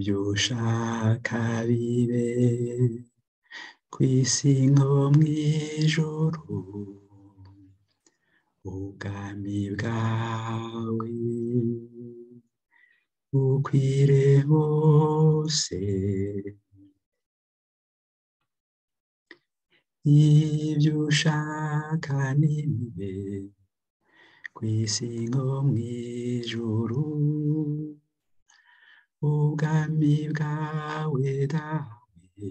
ibyo ushaka bibe ku isi nko mu ijuru, ubwami bwawe bukwire hose, ibyo ushaka nibibe ku isi nko mu ijuru, ubwami bwawe dawe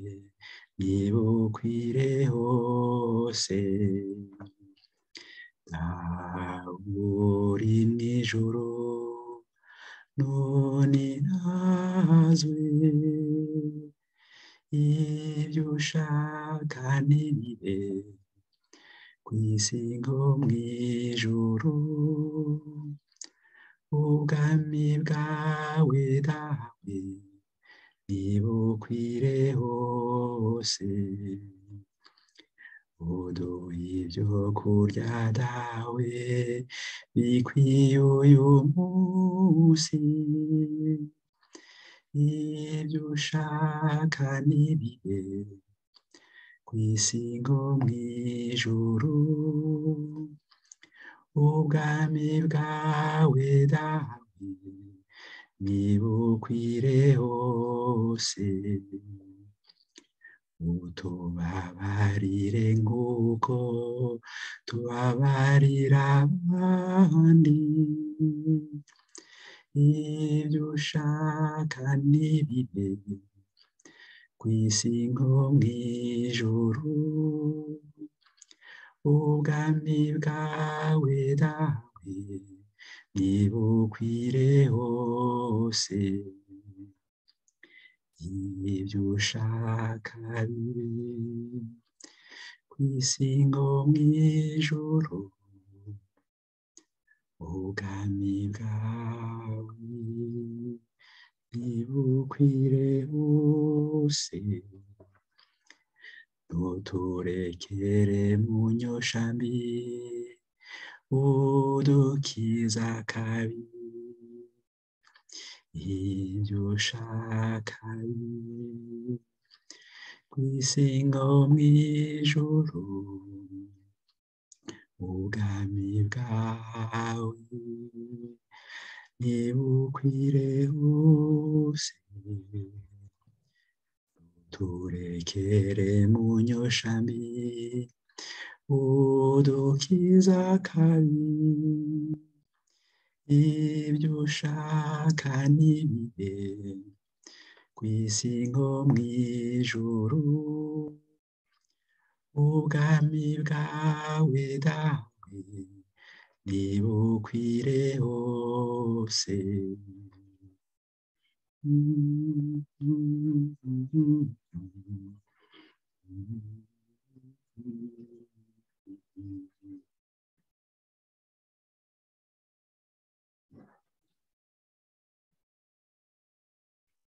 nibukwire hose. Dawe uri mu ijuru none nazwe, ibyo ushaka nibibe ku isi nko mu ijuru, ubwami bwawe dawe nibukwire hose. Uduhe ibyo kurya dawe bikwiye uyu munsi, ibyo ushaka nibibe ku isi nko mu ijuru, ubwami bwawe dawe nibukwire hose. Utubabarire nk'uko tubabarira abandi, ibyo ushaka nibibe ku isi nko mu ijuru, ubwami bwawe dawe nibukwire hose, ibyo ushaka bibe ku isi nko mu ijuru, ubwami bwawe nibukwire hose. Ntuturekere mu nyosha mbi, udukiza akabi, ibyo ushaka bibe ku isi nko mu ijuru, ubwami bwawe nibukwire hose. Turekere mu nyosha mbi, udukiza akabi, ibyo ushaka nibibe ku isi nko mu ijuru, ubwami bwawe dawe nibukwire hose.